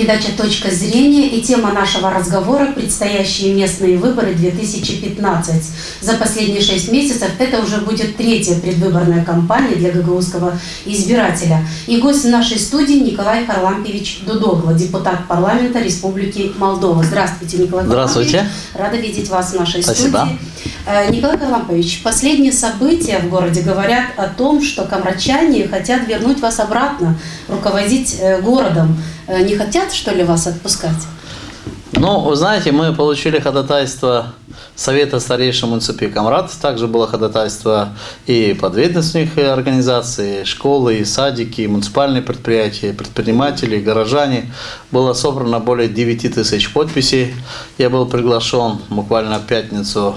передача «Точка зрения» и тема нашего разговора – предстоящие местные выборы 2015. За последние 6 месяцев это уже будет третья предвыборная кампания для гагаузского избирателя. И гость в нашей студии Николай Харлампиевич Дудогло, депутат парламента Республики Молдова. Здравствуйте, Николай Харлампиевич. Здравствуйте. Рада видеть вас в нашей Спасибо. студии. Николай Харлампиевич, последние события в городе говорят о том, что камрадчане хотят вернуть вас обратно, руководить городом. Не хотят, что ли, вас отпускать? Ну, вы знаете, мы получили ходатайство Совета старейшин муниципии Камрад. Также было ходатайство и подведомственных организаций, школы, садики, муниципальные предприятия, предприниматели, горожане. Было собрано более 9 тысяч подписей. Я был приглашен буквально в пятницу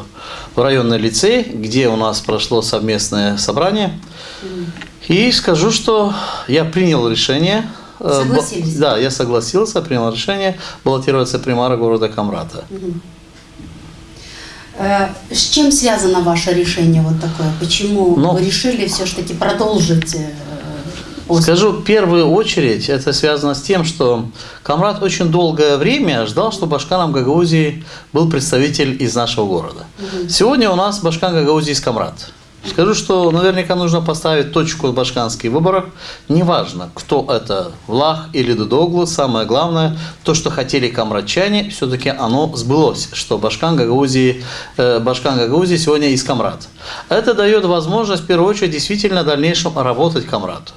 в районный лицей, где у нас прошло совместное собрание. И скажу, что я принял решение. Согласились? Да, я согласился, принял решение баллотироваться примара города Камрата. С чем связано ваше решение вот такое? Почему вы решили все-таки продолжить? Скажу, в первую очередь, это связано с тем, что Камрад очень долгое время ждал, что Башканом Гагаузии был представитель из нашего города. Сегодня у нас Башкан Гагаузии из Камрад. Скажу, что наверняка нужно поставить точку в башканских выборах. Неважно, кто это, Влах или Дудогло, самое главное, то, что хотели камрадчане, все-таки оно сбылось, что Башкан Гагаузии сегодня из Камрад. Это дает возможность, в первую очередь, действительно в дальнейшем работать Камраду.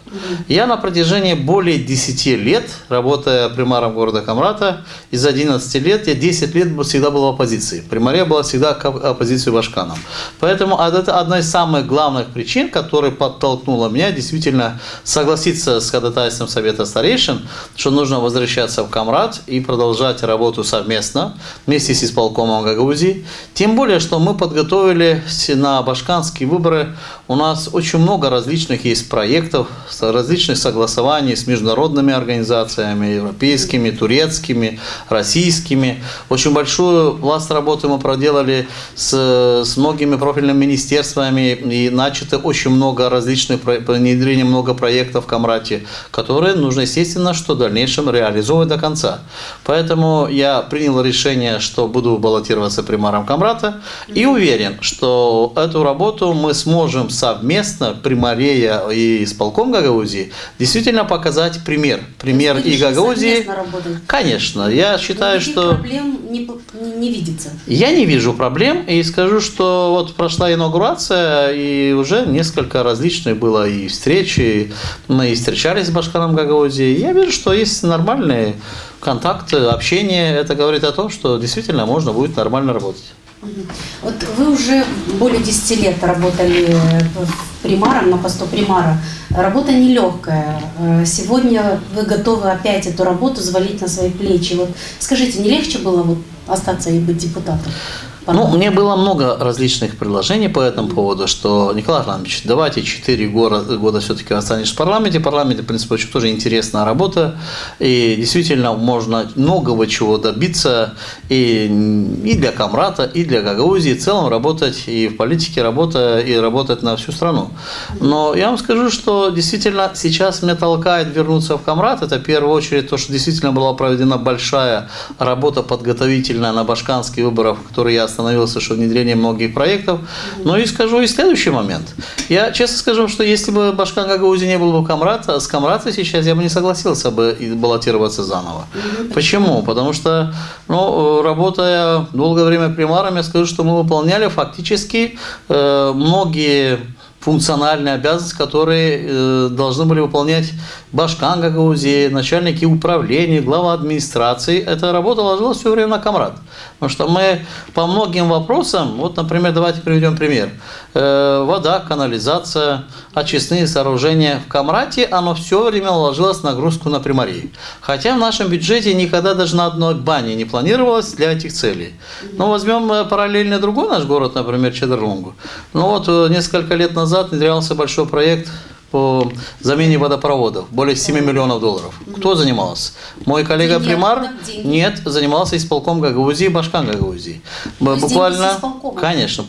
Я на протяжении более 10 лет, работая примаром города Камрата, из 11 лет, я 10 лет всегда был в оппозиции. Примария была всегда к оппозиции Башканам. Поэтому это одна из самых главных причин, которая подтолкнула меня действительно согласиться с ходатайством Совета старейшин, что нужно возвращаться в Камрад и продолжать работу совместно вместе с исполкомом Гагаузии. Тем более, что мы подготовили на башканские выборы, у нас очень много различных есть проектов, различных согласований с международными организациями, европейскими, турецкими, российскими. Очень большую власть работы мы проделали с многими профильными министерствами, и начато очень много различных внедрения, много проектов в Камрате, которые нужно, естественно, что в дальнейшем реализовывать до конца. Поэтому я принял решение, что буду баллотироваться примаром Камрата, и уверен, что эту работу мы сможем совместно, примария и исполком Гагаузии, действительно показать пример. Пример и Гагаузии. Конечно, я считаю, что... проблем не видится. Я не вижу проблем, и скажу, что вот прошла инаугурация, и уже несколько различных было и встречи, мы и встречались с Башканом Гагаузии. Я вижу, что есть нормальные контакты, общение. Это говорит о том, что действительно можно будет нормально работать. Вот вы уже более 10 лет работали примаром, на посту примара. Работа нелегкая. Сегодня вы готовы опять эту работу взвалить на свои плечи. Вот скажите, не легче было вот остаться и быть депутатом? Ну, мне было много различных предложений по этому поводу, что, Николай Харлампиевич, давайте 4 года все-таки останешься в парламенте. В парламенте, в принципе, очень тоже интересная работа, и действительно можно многого чего добиться и для Камрата, и для Гагаузии, в целом работать и в политике, работать на всю страну. Но я вам скажу, что действительно сейчас меня толкает вернуться в Камрат. Это в первую очередь то, что действительно была проведена большая работа подготовительная на башканские выборы, в которые я остановился, что внедрение многих проектов. Но и скажу и следующий момент. Я честно скажу, что если бы Башкан Гагаузии не был бы с Камрата сейчас, я бы не согласился бы баллотироваться заново. Почему? Потому что, работая долгое время примаром, я скажу, что мы выполняли фактически многие функциональные обязанности, которые должны были выполнять Башкан Гагаузии, начальники управления, глава администрации. Эта работа ложилась все время на Камрат. Потому что мы по многим вопросам, вот, например, давайте приведем пример. Вода, канализация, очистные сооружения. В Камрате оно все время ложилось нагрузку на примарии. Хотя в нашем бюджете никогда даже на одной бане не планировалось для этих целей. Но возьмем параллельно другой наш город, например, Чедерлунгу. Несколько лет назад внедрялся большой проект по замене водопроводов, более 7 миллионов долларов. Кто занимался? Мой коллега Деньги, примар? да, деньги. Нет, занимался исполком Гагаузии, Башкан Гагаузии. Буквально, конечно,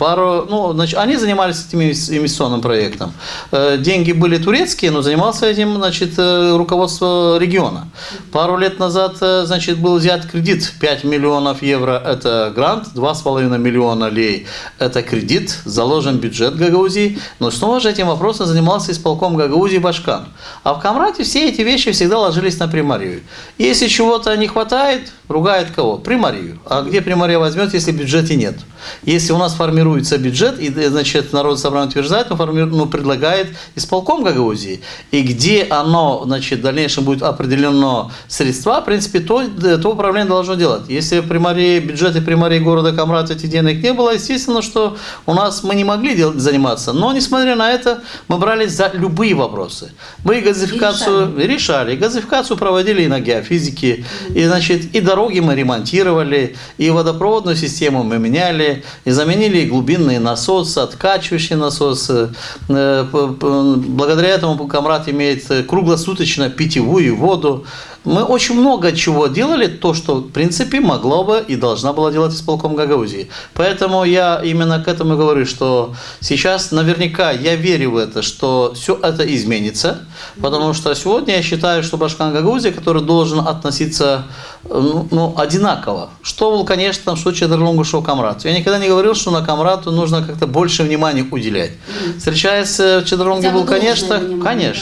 они занимались этим инвестиционным проектом. Деньги были турецкие, но занимался этим, значит, руководство региона. Пару лет назад, значит, был взят кредит 5 миллионов евро, это грант, 2,5 миллиона лей, это кредит, заложен бюджет Гагаузии, но снова же этим вопросом занимался исполком Гагаузии Башкан. А в Камрате все эти вещи всегда ложились на примарию. Если чего-то не хватает, ругает кого? Примарию. А где примария возьмет, если в бюджете нет? Если у нас формируется бюджет, и, значит, народ собрание утверждает, предлагает исполком Гагаузии, и где оно, значит, в дальнейшем будет определено средства, в принципе, то управление должно делать. Если в бюджете примарии города Камрат этих денег не было, естественно, что мы не могли заниматься. Но, несмотря на это, мы брались за любые вопросы. Мы газификацию решали, газификацию проводили и на геофизике, и, значит, и дороги мы ремонтировали, и водопроводную систему мы меняли, и заменили глубинные насосы, откачивающие насосы. Благодаря этому Камрат имеет круглосуточно питьевую воду. Мы очень много чего делали, то, что, в принципе, могло бы и должна была делать исполком Гагаузии. Поэтому я именно к этому говорю, что сейчас наверняка я верю в это, что все это изменится, потому что сегодня я считаю, что Башкан Гагаузия, который должен относиться одинаково. Что, конечно, что Чедерлонгу, что Камрату. Я никогда не говорил, что на Камрату нужно как-то больше внимания уделять. Встречаясь в Чедерлонге был, конечно,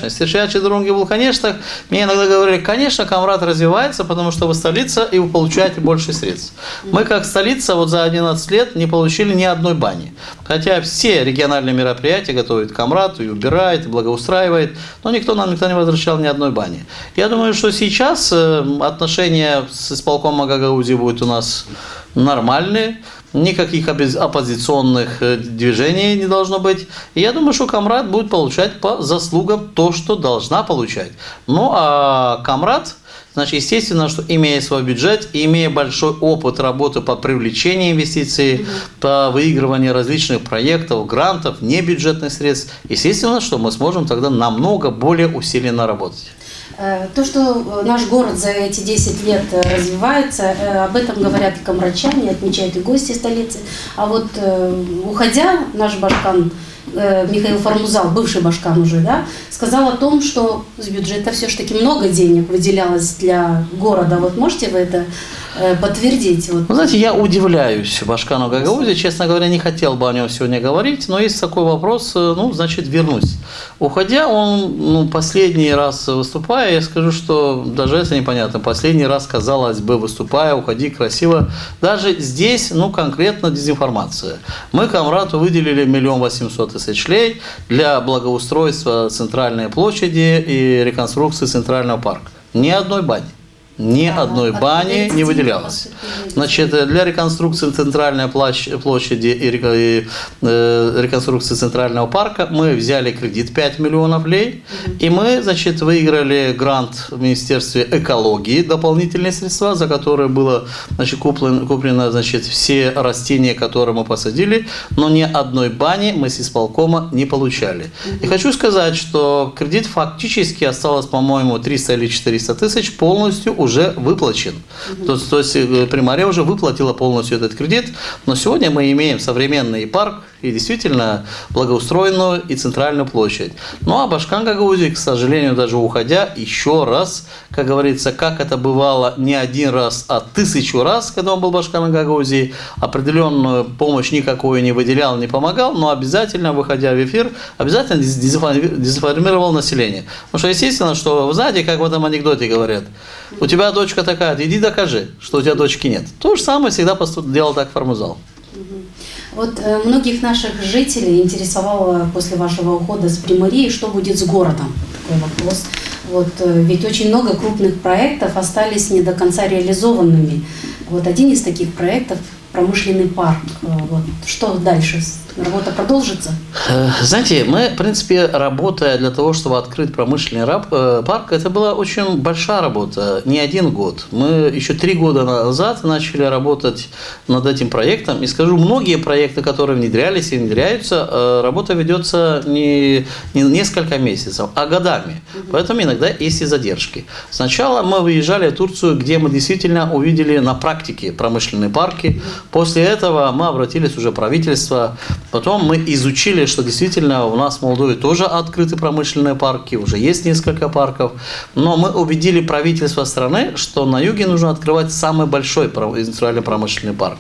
встречаясь в Чедерлонге был, конечно, мне иногда говорили, конечно, Камрат развивается, потому что вы столица и вы получаете больше средств. Мы, как столица, вот за 11 лет не получили ни одной бани. Хотя все региональные мероприятия готовят Камрату, и убирает, и благоустраивает, но нам никто не возвращал ни одной бани. Я думаю, что сейчас отношения с исполкомом Гагаузии будут у нас нормальные. Никаких оппозиционных движений не должно быть. И я думаю, что Камрат будет получать по заслугам то, что должна получать. Ну, а Камрат, значит, естественно, что имея свой бюджет, и имея большой опыт работы по привлечению инвестиций, по выигрыванию различных проектов, грантов, небюджетных средств, естественно, что мы сможем тогда намного более усиленно работать. То, что наш город за эти 10 лет развивается, об этом говорят и камрачане, отмечают и гости столицы. А вот уходя, наш Башкан, Михаил Формузал, бывший Башкан уже, да, сказал о том, что с бюджета все-таки много денег выделялось для города. Вот можете вы это подтвердить? Вот. Вы знаете, я удивляюсь Башкану Гагаузии, честно говоря, не хотел бы о нем сегодня говорить, но есть такой вопрос, значит, вернусь. Уходя, он, последний раз выступая, я скажу, что даже это непонятно, последний раз, казалось бы, выступая, уходи красиво, даже здесь, конкретно дезинформация. Мы Камрату выделили 1 800 000 лей для благоустройства центральной площади и реконструкции центрального парка. Ни одной бани. Ни одной бани не выделялось. Значит, для реконструкции центральной площади и реконструкции центрального парка мы взяли кредит 5 миллионов лей, и мы, значит, выиграли грант в Министерстве экологии, дополнительные средства, за которые было, значит, куплено, значит, все растения, которые мы посадили, но ни одной бани мы с исполкома не получали. И хочу сказать, что кредит фактически осталось, по-моему, 300 или 400 тысяч полностью уже выплачен. То есть примария уже выплатила полностью этот кредит, но сегодня мы имеем современный парк и действительно благоустроенную и центральную площадь. Ну а Башкан Гагаузии, к сожалению, даже уходя, еще раз, как говорится, как это бывало не один раз, а 1000 раз, когда он был Башкан Гагаузии, определенную помощь никакой не выделял, не помогал, но обязательно, выходя в эфир, обязательно дезинформировал население. Потому что естественно, что, вы знаете, как в этом анекдоте говорят, у тебя дочка такая, иди докажи, что у тебя дочки нет. То же самое всегда делал так Формузал. Вот многих наших жителей интересовало после вашего ухода с примарии, что будет с городом. Такой вопрос. Вот, ведь очень много крупных проектов остались не до конца реализованными. Вот один из таких проектов – промышленный парк. Вот, что дальше? Работа продолжится? Знаете, мы, в принципе, работая для того, чтобы открыть промышленный парк, это была очень большая работа, не один год. Мы еще 3 года назад начали работать над этим проектом. И скажу, многие проекты, которые внедрялись и внедряются, работа ведется не несколько месяцев, а годами. Поэтому иногда есть и задержки. Сначала мы выезжали в Турцию, где мы действительно увидели на практике промышленные парки. После этого мы обратились уже в правительство. Потом мы изучили, что действительно у нас в Молдове тоже открыты промышленные парки, уже есть несколько парков. Но мы убедили правительство страны, что на юге нужно открывать самый большой индустриальный промышленный парк.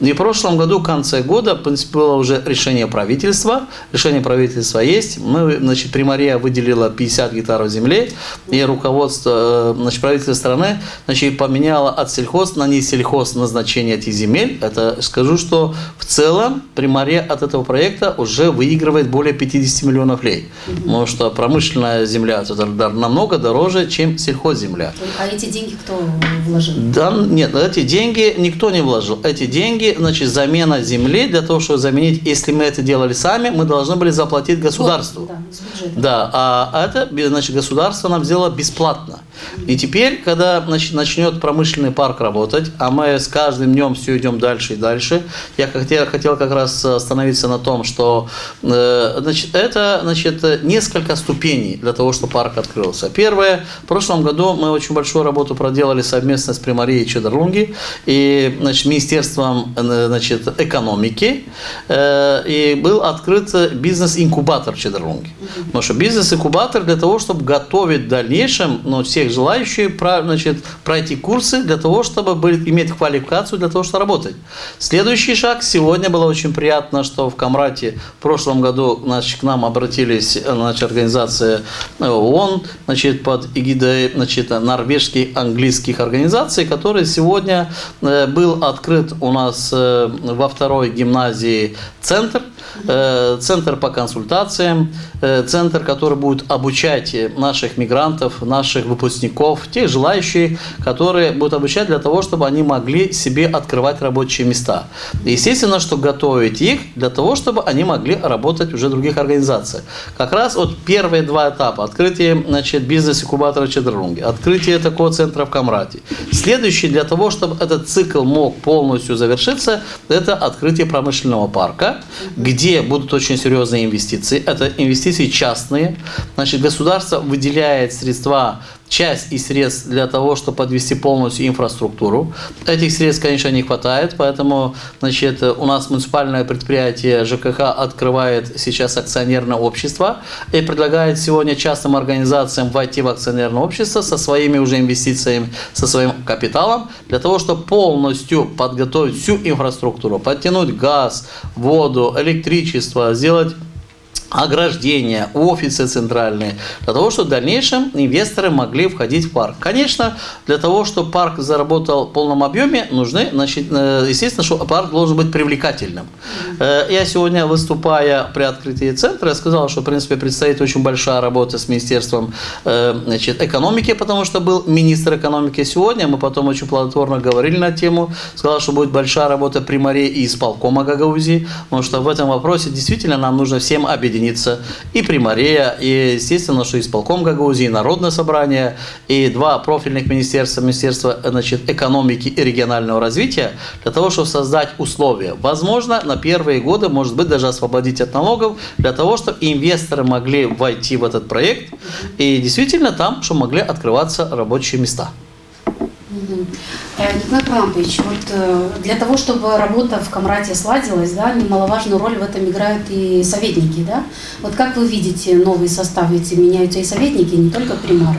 И в прошлом году, в конце года, в принципе, было уже решение правительства. Решение правительства есть. Мы, значит, Примария выделила 50 гектаров земли, и руководство, значит, правительство страны, значит, поменяло от сельхоз на несельхоз назначение этих земель. Это скажу, что в целом Примария от этого проекта уже выигрывает более 50 миллионов лей. Потому что промышленная земля это намного дороже, чем сельхозземля. А эти деньги кто вложил? Да, нет, эти деньги никто не вложил. Эти деньги, значит, замена земли, для того, чтобы заменить, если мы это делали сами, мы должны были заплатить государству. Да, с бюджета. Да, а это, значит, государство нам сделало бесплатно. И теперь, когда, значит, начнет промышленный парк работать, а мы с каждым днем все идем дальше и дальше, я хотел как раз остановиться на том, что значит, это, значит, несколько ступеней для того, чтобы парк открылся. Первое, в прошлом году мы очень большую работу проделали совместно с Примарией Чедерлунги и, значит, Министерством, значит, экономики, и был открыт бизнес-инкубатор Чедерлунги. Потому что бизнес-инкубатор для того, чтобы готовить в дальнейшем, всех желающих, значит, пройти курсы для того, чтобы иметь квалификацию для того, чтобы работать. Следующий шаг. Сегодня было очень приятно, что в Камрате в прошлом году, значит, к нам обратились, значит, организация ООН, значит, под эгидой, значит, норвежских, английских организаций, которые сегодня был открыт у нас во 2-й гимназии центр по консультациям, центр, который будет обучать наших мигрантов, наших выпускников, тех желающих, которые будут обучать для того, чтобы они могли себе открывать рабочие места. Естественно, что готовить их для того, чтобы они могли работать уже в других организациях. Как раз вот первые 2 этапа. Открытие, значит, бизнес-инкубатора Чедерлунги, открытие такого центра в Камрате. Следующий, для того, чтобы этот цикл мог полностью завершиться, это открытие промышленного парка, где будут очень серьезные инвестиции. Это инвестиции частные. Значит, государство выделяет средства, часть из средств для того, чтобы подвести полностью инфраструктуру. Этих средств, конечно, не хватает, поэтому, значит, у нас муниципальное предприятие ЖКХ открывает сейчас акционерное общество и предлагает сегодня частным организациям войти в акционерное общество со своими уже инвестициями, со своим капиталом, для того, чтобы полностью подготовить всю инфраструктуру, подтянуть газ, воду, электричество, сделать ограждения, офисы центральные, для того, чтобы в дальнейшем инвесторы могли входить в парк. Конечно, для того, чтобы парк заработал в полном объеме, нужны, значит, естественно, что парк должен быть привлекательным. Я сегодня, выступая при открытии центра, я сказал, что, в принципе, предстоит очень большая работа с Министерством, значит, экономики, потому что был министр экономики сегодня, мы потом очень плодотворно говорили на тему, сказал, что будет большая работа Примарии и исполкома Гагаузии, потому что в этом вопросе действительно нам нужно всем объединиться. И Примария, и, естественно, что исполком Гагаузии, Народное собрание, и 2 профильных министерства, Министерство, значит, экономики и регионального развития, для того, чтобы создать условия. Возможно, на первые годы, может быть, даже освободить от налогов, для того, чтобы инвесторы могли войти в этот проект, и действительно там, чтобы могли открываться рабочие места. Николай Парлампович, вот для того, чтобы работа в Камрате сладилась, да, немаловажную роль в этом играют и советники, да? Вот как вы видите новый состав, ведь меняются и советники, не только примары?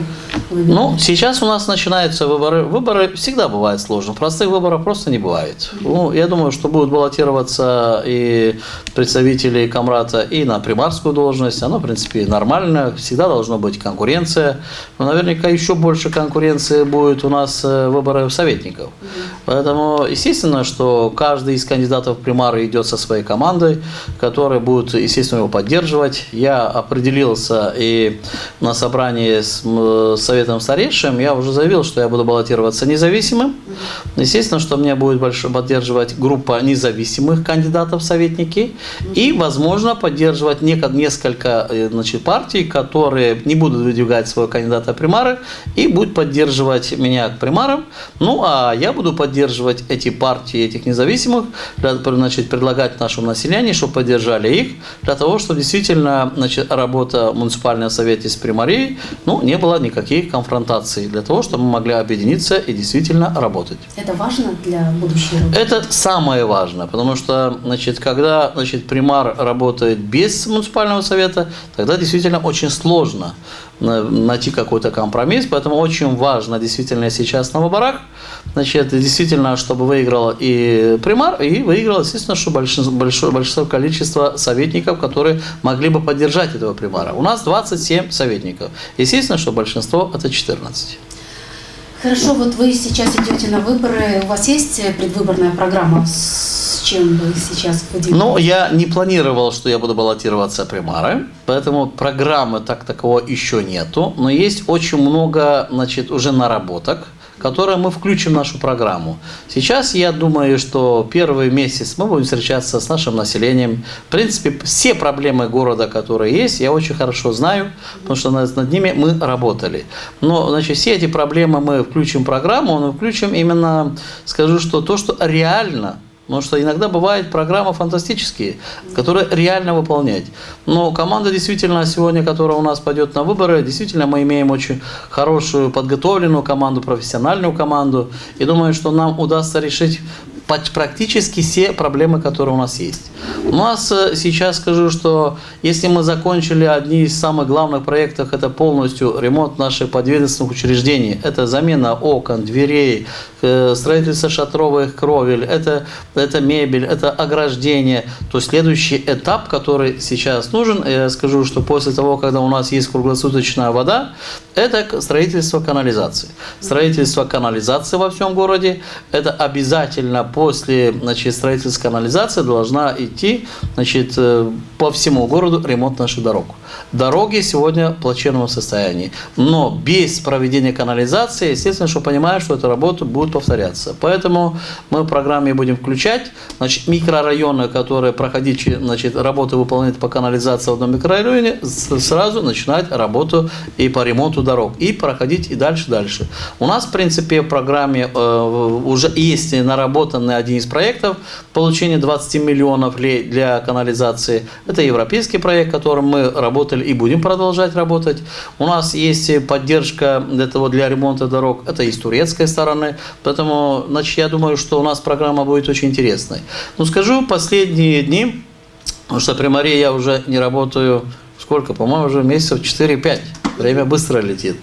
Ну, сейчас у нас начинаются выборы. Выборы всегда бывают сложно. Простых выборов просто не бывает. Ну, я думаю, что будут баллотироваться и представители Камрата и на примарскую должность. Оно, в принципе, нормально. Всегда должна быть конкуренция. Но наверняка еще больше конкуренции будет у нас выборы советников. Поэтому, естественно, что каждый из кандидатов в примары идет со своей командой, которая будет, естественно, его поддерживать. Я определился и на собрании с советом старейшим я уже заявил, что я буду баллотироваться независимым. Естественно, что меня будет поддерживать группа независимых кандидатов в советники и, возможно, поддерживать несколько партий, которые не будут выдвигать своего кандидата в примары и будут поддерживать меня к примарам. Ну, а я буду поддерживать эти партии, этих независимых, предлагать нашему населению, чтобы поддержали их, для того, чтобы действительно работа в муниципальном совете с примарией, не было никаких конфронтаций, для того, чтобы мы могли объединиться и действительно работать. Это важно для будущего работы? Это самое важное, потому что, когда, примар работает без муниципального совета, тогда действительно очень сложно найти какой-то компромисс, поэтому очень важно действительно сейчас на выборах, действительно, чтобы выиграл и примар, и выиграл, естественно, что большое количество советников, которые могли бы поддержать этого примара. У нас 27 советников. Естественно, что большинство это 14. Хорошо, вот вы сейчас идете на выборы, у вас есть предвыборная программа, с чем вы сейчас поделитесь? Я не планировал, что я буду баллотироваться в примары, поэтому программы таковой еще нету, но есть очень много, уже наработок, которые мы включим в нашу программу. Сейчас я думаю, что первый месяц мы будем встречаться с нашим населением. В принципе, все проблемы города, которые есть, я очень хорошо знаю, потому что над ними мы работали. Но, все эти проблемы мы включим в программу, но включим именно, скажу, что то, что реально. Потому что иногда бывают программы фантастические, которые реально выполнять. Но команда действительно сегодня, которая у нас пойдет на выборы, действительно мы имеем очень хорошую подготовленную команду, профессиональную команду. И думаю, что нам удастся решить практически все проблемы, которые у нас есть. У нас сейчас скажу, что если мы закончили одни из самых главных проектов, это полностью ремонт наших подведомственных учреждений, это замена окон, дверей, строительство шатровых кровель, это мебель, это ограждение, то следующий этап, который сейчас нужен, я скажу, что после того, когда у нас есть круглосуточная вода, это строительство канализации. Строительство канализации во всем городе, это обязательно после строительства канализации должна идти по всему городу ремонт наших дорог. Дороги сегодня в плачевном состоянии. Но без проведения канализации, естественно, что понимаю, что эта работа будет повторяться. Поэтому мы в программе будем включать микрорайоны, которые проходить работы выполнять по канализации в одном микрорайоне, сразу начинать работу и по ремонту дорог. И проходить и дальше. У нас, в принципе, в программе уже есть наработанный один из проектов получения 20 миллионов для канализации. Это европейский проект, которым мы работали и будем продолжать работать. У нас есть поддержка для ремонта дорог, это и с турецкой стороны. Поэтому, я думаю, что у нас программа будет очень интересной. Скажу, последние дни, потому что при Марии я уже не работаю, сколько, по-моему, уже месяцев 4-5. Время быстро летит.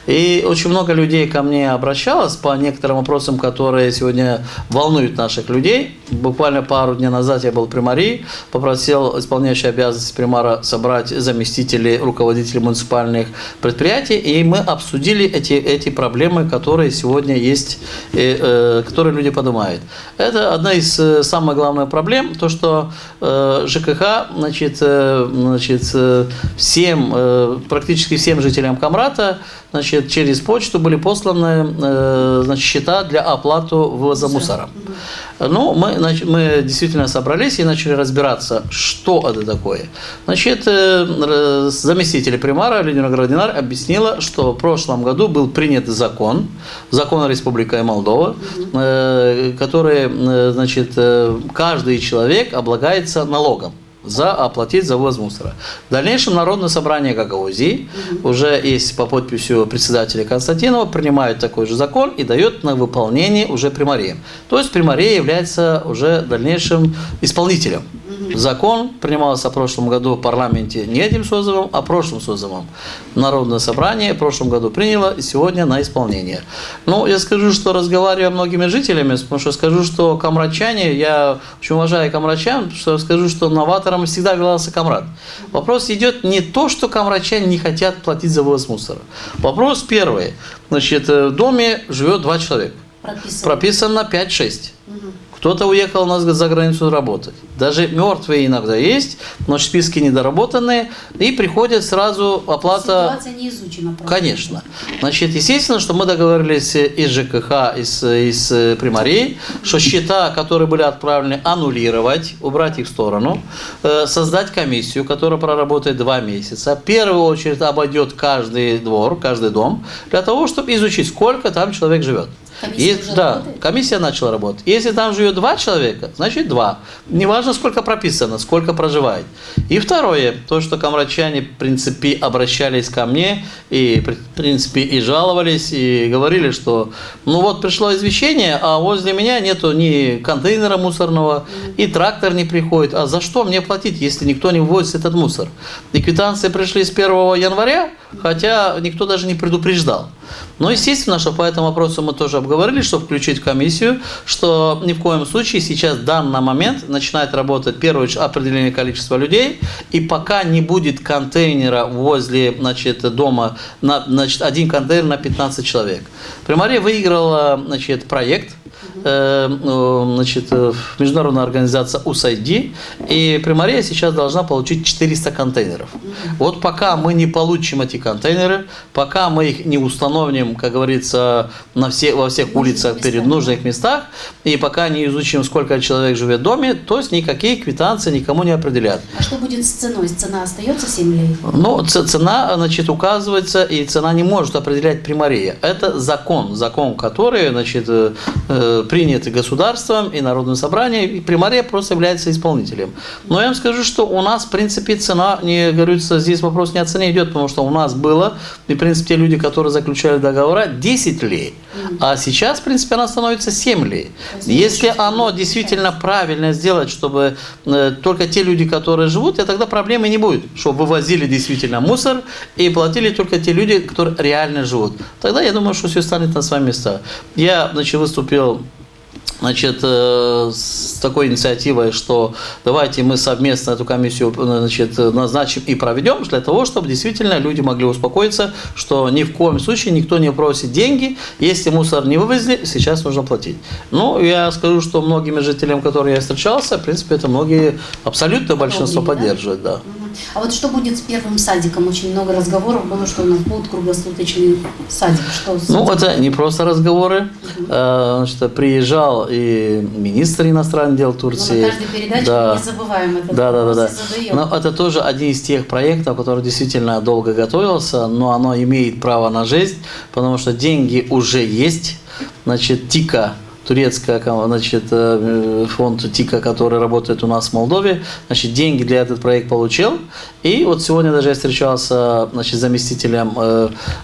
И очень много людей ко мне обращалось по некоторым вопросам, которые сегодня волнуют наших людей. Буквально пару дней назад я был при Марии, попросил исполняющего обязанности примара собрать заместителей руководителей муниципальных предприятий, и мы обсудили эти проблемы, которые сегодня есть, которые люди поднимают. Это одна из самых главных проблем, то, что ЖКХ, практически всем жителям Камрата, через почту были посланы счета для оплаты вывоза мусора. Мы действительно собрались и начали разбираться, что это такое. Заместитель примара Леонид Динар объяснила, что в прошлом году был принят закон Республики Молдова, который, каждый человек облагается налогом оплатить за вывоз мусора. В дальнейшем Народное собрание Гагаузии, уже есть по подписью председателя Константинова, принимает такой же закон и дает на выполнение уже примарии. То есть примария является уже дальнейшим исполнителем. Закон принимался в прошлом году в парламенте не этим созывом, а прошлым созывом. Народное собрание в прошлом году приняло и сегодня на исполнение. Я скажу, что разговариваю с многими жителями, потому что скажу, что камратчане, я очень уважаю камратчан, что скажу, что новатором всегда являлся Камрат. Вопрос идет не то, что камратчане не хотят платить за вывоз мусора. Вопрос первый. В доме живет 2 человека. Прописано 5-6. кто-то уехал у нас за границу работать. Даже мертвые иногда есть, но списки недоработанные, и приходит сразу оплата. Ситуация не изучена. Правда? Конечно. Значит, естественно, что мы договорились из ЖКХ, из Примарии, что счета, которые были отправлены, аннулировать, убрать их в сторону, создать комиссию, которая проработает 2 месяца. В первую очередь обойдет каждый двор, каждый дом, для того, чтобы изучить, сколько там человек живет. Комиссия уже да, работает? комиссия начала работать. Если там живет 2 человека, значит 2. Неважно, сколько прописано, сколько проживает. И второе, то, что камрадчане, в принципе, обращались ко мне, и, в принципе, и жаловались, и говорили, что, ну вот пришло извещение, а возле меня нету ни контейнера мусорного, и трактор не приходит. А за что мне платить, если никто не ввозит этот мусор? И квитанции пришли с 1 января, хотя никто даже не предупреждал. Но, естественно, что по этому вопросу мы тоже обговорили, чтобы включить в комиссию, что ни в коем случае сейчас в данный момент начинает работать, в первую очередь, определение количества людей, и пока не будет контейнера возле, значит, дома, значит, 1 контейнер на 15 человек. Примария выиграла, значит, проект, значит, международная организация USAID, и Примария сейчас должна получить 400 контейнеров. Вот пока мы не получим эти контейнеры, пока мы их не установим, как говорится, во всех улицах, перед нужных местах, и пока не изучим, сколько человек живет в доме, то есть никакие квитанции никому не определят. А что будет с ценой? Цена остается 7 лей? Ну, цена, значит, указывается, и цена не может определять Примария. Это закон, который, значит, принят государством и Народным собранием, и Примария просто является исполнителем. Но я вам скажу, что у нас, в принципе, цена, не говорится, здесь вопрос не о цене идет, потому что у нас было, и, в принципе, те люди, которые заключали договора, 10 лей, а сейчас, в принципе, она становится 7 лей. Если оно действительно правильно сделать, чтобы только те люди, которые живут, и тогда проблемы не будет, чтобы вывозили действительно мусор и платили только те люди, которые реально живут. Тогда я думаю, что все станет на свои места. Я, значит, выступил, значит, с такой инициативой, что давайте мы совместно эту комиссию, значит, назначим и проведем, для того, чтобы действительно люди могли успокоиться, что ни в коем случае никто не просит деньги, если мусор не вывезли, сейчас нужно платить. Ну, я скажу, что многими жителям, которые я встречался, в принципе, это многие, абсолютно большинство поддерживают, да. А вот что будет с первым садиком? Очень много разговоров было, что у нас будет круглосуточный садик. Что ну, это не просто разговоры. Значит, приезжал и министр иностранных дел Турции. Но на каждой передаче да. мы не забываем этот вопрос и задаем. Но это тоже один из тех проектов, который действительно долго готовился, но оно имеет право на жизнь, потому что деньги уже есть. Значит, ТИКа, турецкая, значит, фонд ТИКа, который работает у нас в Молдове, значит, деньги для этот проект получил. И вот сегодня даже я встречался, значит, с заместителем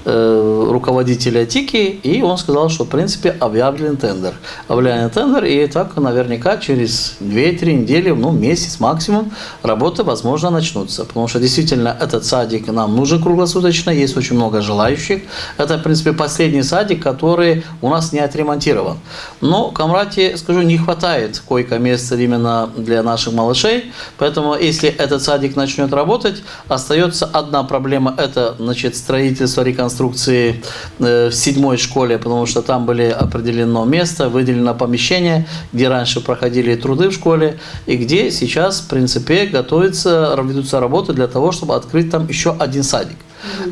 руководителя ТИКи, и он сказал, что в принципе объявлен тендер. Объявлен тендер, и так наверняка через 2-3 недели, ну, месяц максимум, работы, возможно, начнутся. Потому что действительно этот садик нам нужен круглосуточно, есть очень много желающих. Это, в принципе, последний садик, который у нас не отремонтирован. Но Камрате, скажу, не хватает койко-мест именно для наших малышей, поэтому если этот садик начнет работать, остается одна проблема, это, значит, строительство реконструкции в 7-й школе, потому что там были определено место, выделено помещение, где раньше проходили труды в школе, и где сейчас, в принципе, ведутся работы для того, чтобы открыть там еще один садик.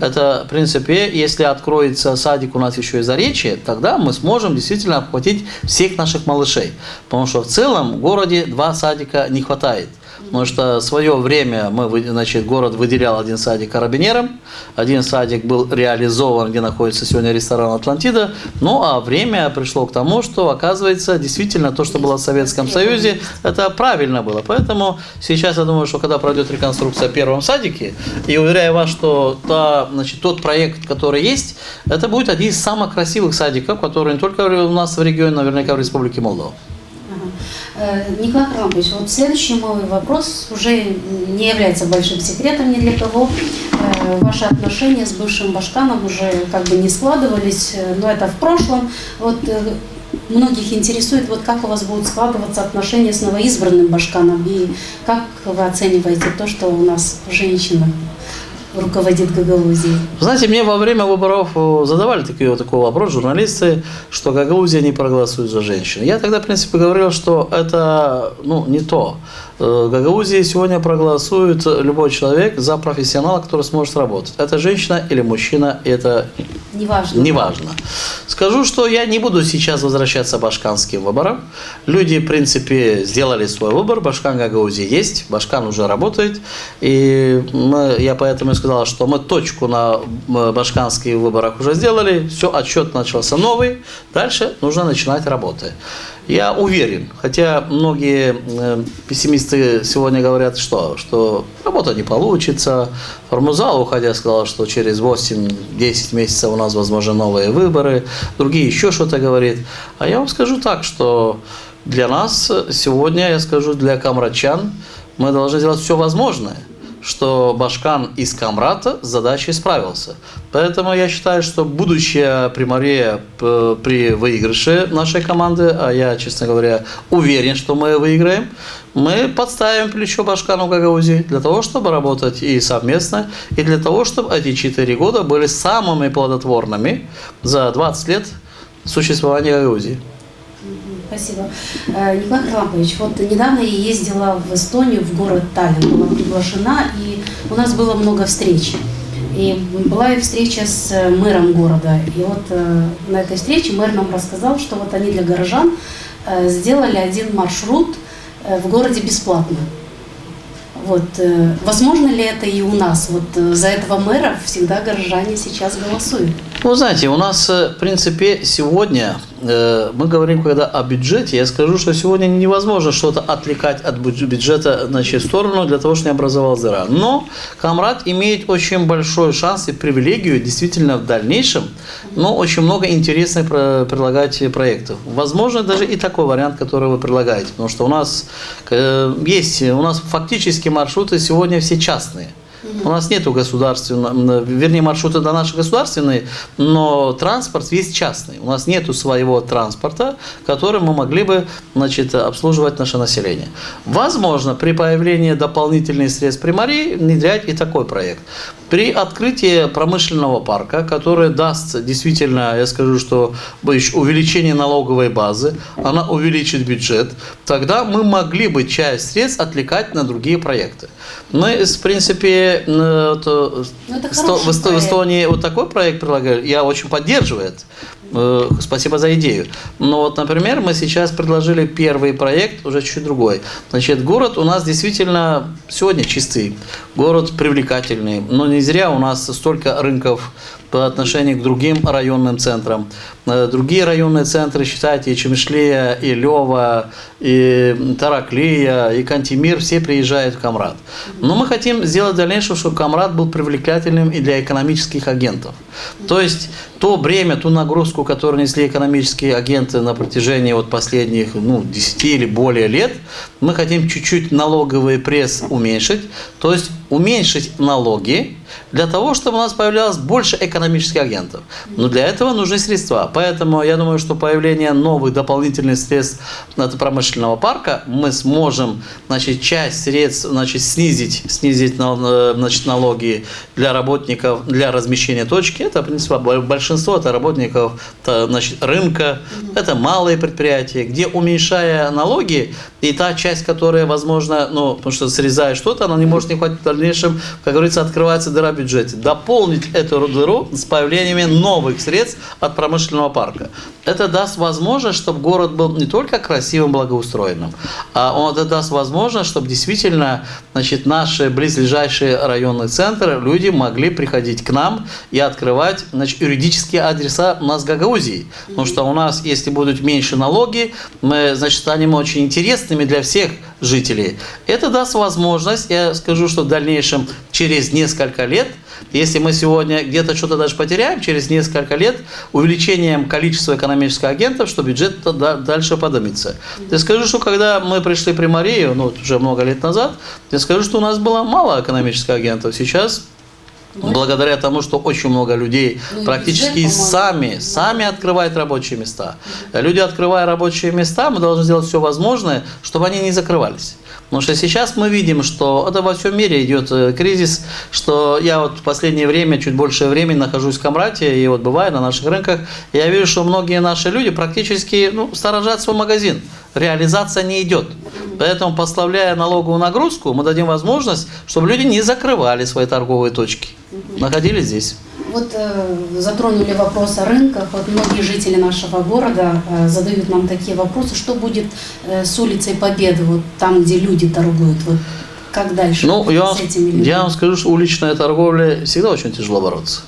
Это, в принципе, если откроется садик у нас еще и Заречье, тогда мы сможем действительно охватить всех наших малышей. Потому что в целом в городе 2 садика не хватает. Потому что в свое время значит, город выделял один садик карабинерам, один садик был реализован, где находится сегодня ресторан «Атлантида». Ну, а время пришло к тому, что, оказывается, действительно то, что было в Советском Союзе, это правильно было. Поэтому сейчас я думаю, что когда пройдет реконструкция в первом садике, и уверяю вас, что значит, тот проект, который есть, это будет один из самых красивых садиков, который не только у нас в регионе, наверняка в Республике Молдова. Николай Харлампович, вот следующий мой вопрос уже не является большим секретом ни для кого. Ваши отношения с бывшим Башканом уже как бы не складывались, но это в прошлом. Вот многих интересует, вот как у вас будут складываться отношения с новоизбранным Башканом и как вы оцениваете то, что у нас женщина руководит Гагаузией? Знаете, мне во время выборов задавали такой вопрос журналисты, что Гагаузия не проголосует за женщин. Я тогда, в принципе, говорил, что это не то. В Гагаузии сегодня проголосует любой человек за профессионала, который сможет работать. Это женщина или мужчина, это неважно. Скажу, что я не буду сейчас возвращаться к башканским выборам. Люди, в принципе, сделали свой выбор. Башкан Гагаузии есть, Башкан уже работает. И я поэтому и сказал, что мы точку на башканских выборах уже сделали. Все, отчет начался новый. Дальше нужно начинать работы. Я уверен, хотя многие пессимисты сегодня говорят, что работа не получится. Формузал, уходя, сказал, что через 8-10 месяцев у нас возможны новые выборы. Другие еще что-то говорят. А я вам скажу так, что для нас сегодня, я скажу, для камрадчан, мы должны сделать все возможное, что Башкан из Камрата с задачей справился. Поэтому я считаю, что будущая примария при выигрыше нашей команды, а я, честно говоря, уверен, что мы выиграем, мы подставим плечо Башкану Гагаузии для того, чтобы работать и совместно, и для того, чтобы эти 4 года были самыми плодотворными за 20 лет существования Гагаузии. Спасибо. Николай Харлампович, вот недавно я ездила в Эстонию, в город Таллин, была приглашена, и у нас было много встреч. И была и встреча с мэром города. И вот на этой встрече мэр нам рассказал, что вот они для горожан сделали один маршрут в городе бесплатно. Вот, возможно ли это и у нас? Вот за этого мэра всегда горожане сейчас голосуют. Ну, знаете, у нас, в принципе, сегодня, мы говорим, когда о бюджете, я скажу, что сегодня невозможно что-то отвлекать от бюджета в сторону для того, чтобы не образовалась дыра. Но Камрат имеет очень большой шанс и привилегию действительно в дальнейшем, но очень много интересных предлагать проектов. Возможно, даже и такой вариант, который вы предлагаете, потому что у нас фактически маршруты сегодня все частные. У нас нету государственного, вернее, маршруты до наши государственные, но транспорт весь частный. У нас нету своего транспорта, которым мы могли бы, обслуживать наше население. Возможно, при появлении дополнительных средств примарии внедрять и такой проект. При открытии промышленного парка, который даст действительно, я скажу, что увеличение налоговой базы, она увеличит бюджет, тогда мы могли бы часть средств отвлекать на другие проекты. Мы, в принципе, в Эстонии вот такой проект предлагали, я очень поддерживаю это. Спасибо за идею. Но вот, например, мы сейчас предложили первый проект, уже чуть-чуть другой. Значит, город у нас действительно сегодня чистый, город привлекательный, но не зря у нас столько рынков по отношению к другим районным центрам. Другие районные центры, считайте, и Чемишлия, и Лева, и Тараклия, и Кантемир, все приезжают в Камрат. Но мы хотим сделать в дальнейшем, чтобы Камрат был привлекательным и для экономических агентов. То есть то бремя, ту нагрузку, которую несли экономические агенты на протяжении последних 10 или более лет, мы хотим чуть-чуть налоговый пресс уменьшить, то есть уменьшить налоги для того, чтобы у нас появлялось больше экономических агентов. Но для этого нужны средства. Поэтому я думаю, что появление новых дополнительных средств от промышленного парка мы сможем, часть средств, снизить налоги для работников, для размещения точки. Это, в принципе, большинство это работников рынка, это малые предприятия, где, уменьшая налоги, и та часть, которая, возможно, потому что срезая что-то, она не может не хватить в дальнейшем, как говорится, открывается дыра в бюджете. Дополнить эту дыру с появлением новых средств от промышленного парка. Это даст возможность, чтобы город был не только красивым, благоустроенным, а это даст возможность, чтобы действительно наши близлежащие районные центры, люди могли приходить к нам и открывать юридические адреса у нас в Гагаузии. Потому что у нас, если будут меньше налоги, мы станем очень интересными для всех жителей. Это даст возможность, я скажу, что в дальнейшем, через несколько лет, если мы сегодня где-то что-то даже потеряем, через несколько лет увеличением количества экономических агентов, что бюджет дальше поднимется. Я скажу, что когда мы пришли при Марии, уже много лет назад, я скажу, что у нас было мало экономических агентов. Сейчас, благодаря тому, что очень много людей практически сами открывают рабочие места. Люди, открывая рабочие места, мы должны сделать все возможное, чтобы они не закрывались. Потому что сейчас мы видим, что это во всем мире идет кризис, что я вот в последнее время, чуть больше времени нахожусь в Камрате и вот бываю на наших рынках, и я вижу, что многие наши люди практически сторожат свой магазин. Реализация не идет. Поэтому, поставляя налоговую нагрузку, мы дадим возможность, чтобы люди не закрывали свои торговые точки, находились здесь. Вот затронули вопрос о рынках. Вот многие жители нашего города задают нам такие вопросы, что будет с улицей Победы, вот там, где люди торгуют, вот как дальше с этими людьми? Я вам скажу, что уличная торговля всегда очень тяжело бороться.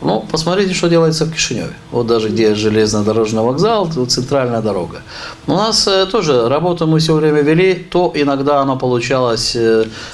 Ну, посмотрите, что делается в Кишиневе. Вот даже где железнодорожный вокзал, тут центральная дорога. У нас тоже работу мы все время вели, то иногда оно получалось,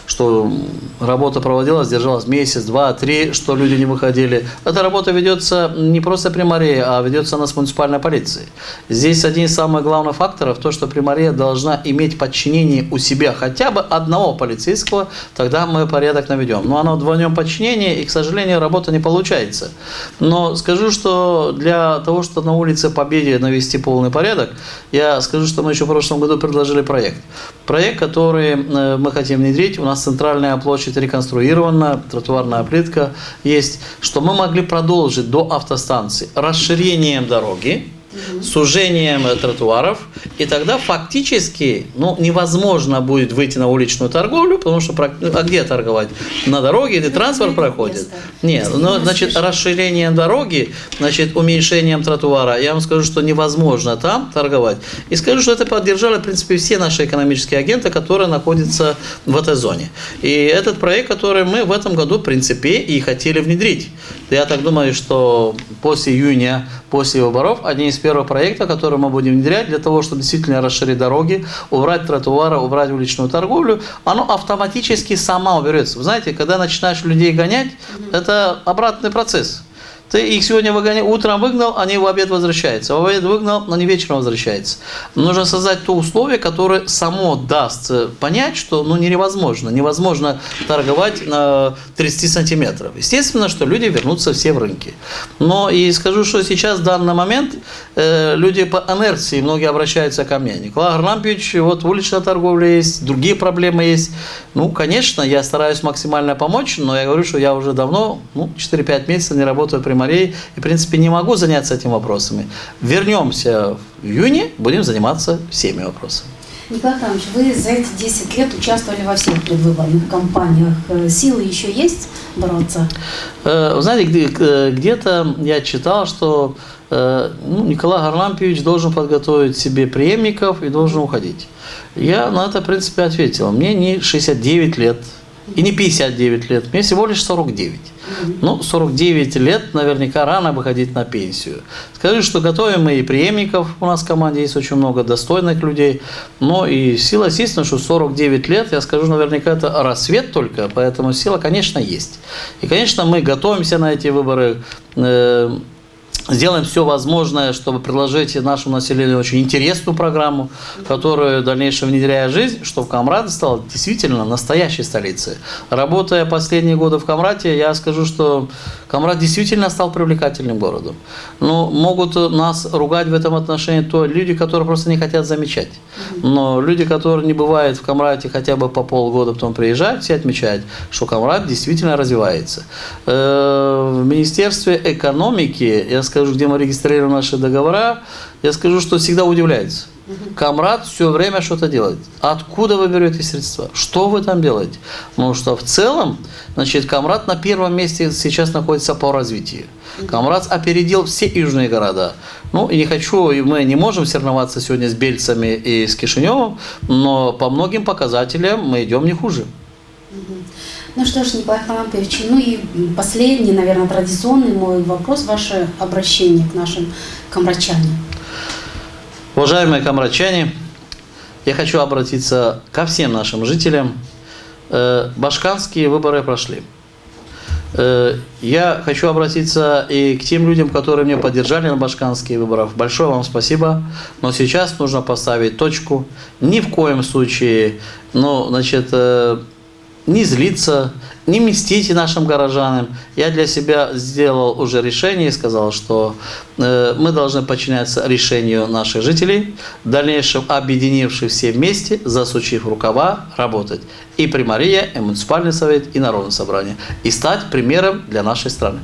что работа проводилась, держалась месяц, два, три, что люди не выходили. Эта работа ведется не просто примария, а ведется она с муниципальной полицией. Здесь один из самых главных факторов, то, что примария должна иметь подчинение у себя хотя бы одного полицейского, тогда мы порядок наведем. Но оно в двойном подчинении, и, к сожалению, работа не получается. Но скажу, что для того, чтобы на улице Победы навести полный порядок, я скажу, что мы еще в прошлом году предложили проект. Проект, который мы хотим внедрить. У нас центральная площадь реконструирована, тротуарная плитка есть, что мы могли продолжить до автостанции расширением дороги, сужением тротуаров, и тогда фактически невозможно будет выйти на уличную торговлю, потому что а где торговать? На дороге, где транспорт проходит? Нет, значит, расширением дороги, значит, уменьшением тротуара, я вам скажу, что невозможно там торговать. И скажу, что это поддержали, в принципе, все наши экономические агенты, которые находятся в этой зоне. И этот проект, который мы в этом году, в принципе, и хотели внедрить. Я так думаю, что после июня, после выборов, один из первых проектов, который мы будем внедрять для того, чтобы действительно расширить дороги, убрать тротуары, убрать уличную торговлю, оно автоматически сама уберется. Вы знаете, когда начинаешь людей гонять, это обратный процесс. Ты их сегодня утром выгнал, они в обед возвращаются. В обед выгнал, они вечером возвращаются. Нужно создать то условие, которое само даст понять, что невозможно. Невозможно торговать на 30 сантиметров. Естественно, что люди вернутся все в рынки. Но и скажу, что сейчас в данный момент люди по инерции, многие обращаются ко мне. Николай Харлампьевич, вот уличная торговля есть, другие проблемы есть. Конечно, я стараюсь максимально помочь, но я говорю, что я уже давно, 4-5 месяцев не работаю при мэрии и, в принципе, не могу заняться этими вопросами. Вернемся в июне, будем заниматься всеми вопросами. Николай Харламович, вы за эти 10 лет участвовали во всех предвыборных кампаниях. Силы еще есть бороться? Вы знаете, где-то я читал, что Николай Харлампьевич должен подготовить себе преемников и должен уходить. Я на это, в принципе, ответил. Мне не 69 лет и не 59 лет, мне всего лишь 49. 49 лет наверняка рано выходить на пенсию. Скажу, что готовим мы и преемников, у нас в команде есть очень много достойных людей, но и сила, естественно, что 49 лет, я скажу, наверняка это рассвет только, поэтому сила, конечно, есть. И, конечно, мы готовимся на эти выборы, сделаем все возможное, чтобы предложить нашему населению очень интересную программу, которую в дальнейшем внедряя в жизнь, чтобы Камрат стал действительно настоящей столицей. Работая последние годы в Камрате, я скажу, что Камрат действительно стал привлекательным городом. Могут нас ругать в этом отношении то люди, которые просто не хотят замечать. Но люди, которые не бывают в Камрате хотя бы по полгода, потом приезжают, все отмечают, что Камрат действительно развивается. В Министерстве экономики, я скажу, где мы регистрируем наши договора, я скажу, что всегда удивляется. Камрат все время что-то делает. Откуда вы берете средства? Что вы там делаете? Потому что в целом, Камрат на первом месте сейчас находится по развитию. Камрат опередил все южные города. И мы не можем соревноваться сегодня с Бельцами и с Кишиневым, но по многим показателям мы идем не хуже. Что ж, Николай Харлампьевич, и последний, наверное, традиционный мой вопрос, ваше обращение к нашим камрачанам. Уважаемые камрачане, я хочу обратиться ко всем нашим жителям. Башканские выборы прошли. Я хочу обратиться и к тем людям, которые меня поддержали на башканских выборах. Большое вам спасибо. Но сейчас нужно поставить точку. Ни в коем случае, не злиться, не мстите нашим горожанам. Я для себя сделал уже решение и сказал, что мы должны подчиняться решению наших жителей, в дальнейшем объединившись все вместе, засучив рукава, работать. И примария, и муниципальный совет, и народное собрание. И стать примером для нашей страны.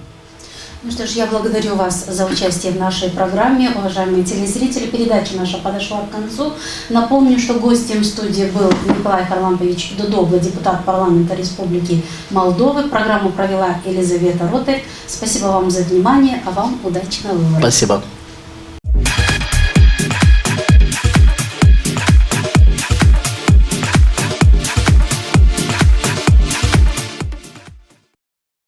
Ну что ж, я благодарю вас за участие в нашей программе. Уважаемые телезрители, передача наша подошла к концу. Напомню, что гостем студии был Николай Харлампович Дудогло, депутат парламента Республики Молдовы. Программу провела Елизавета Ротарь. Спасибо вам за внимание, а вам удачи на выборах. Спасибо.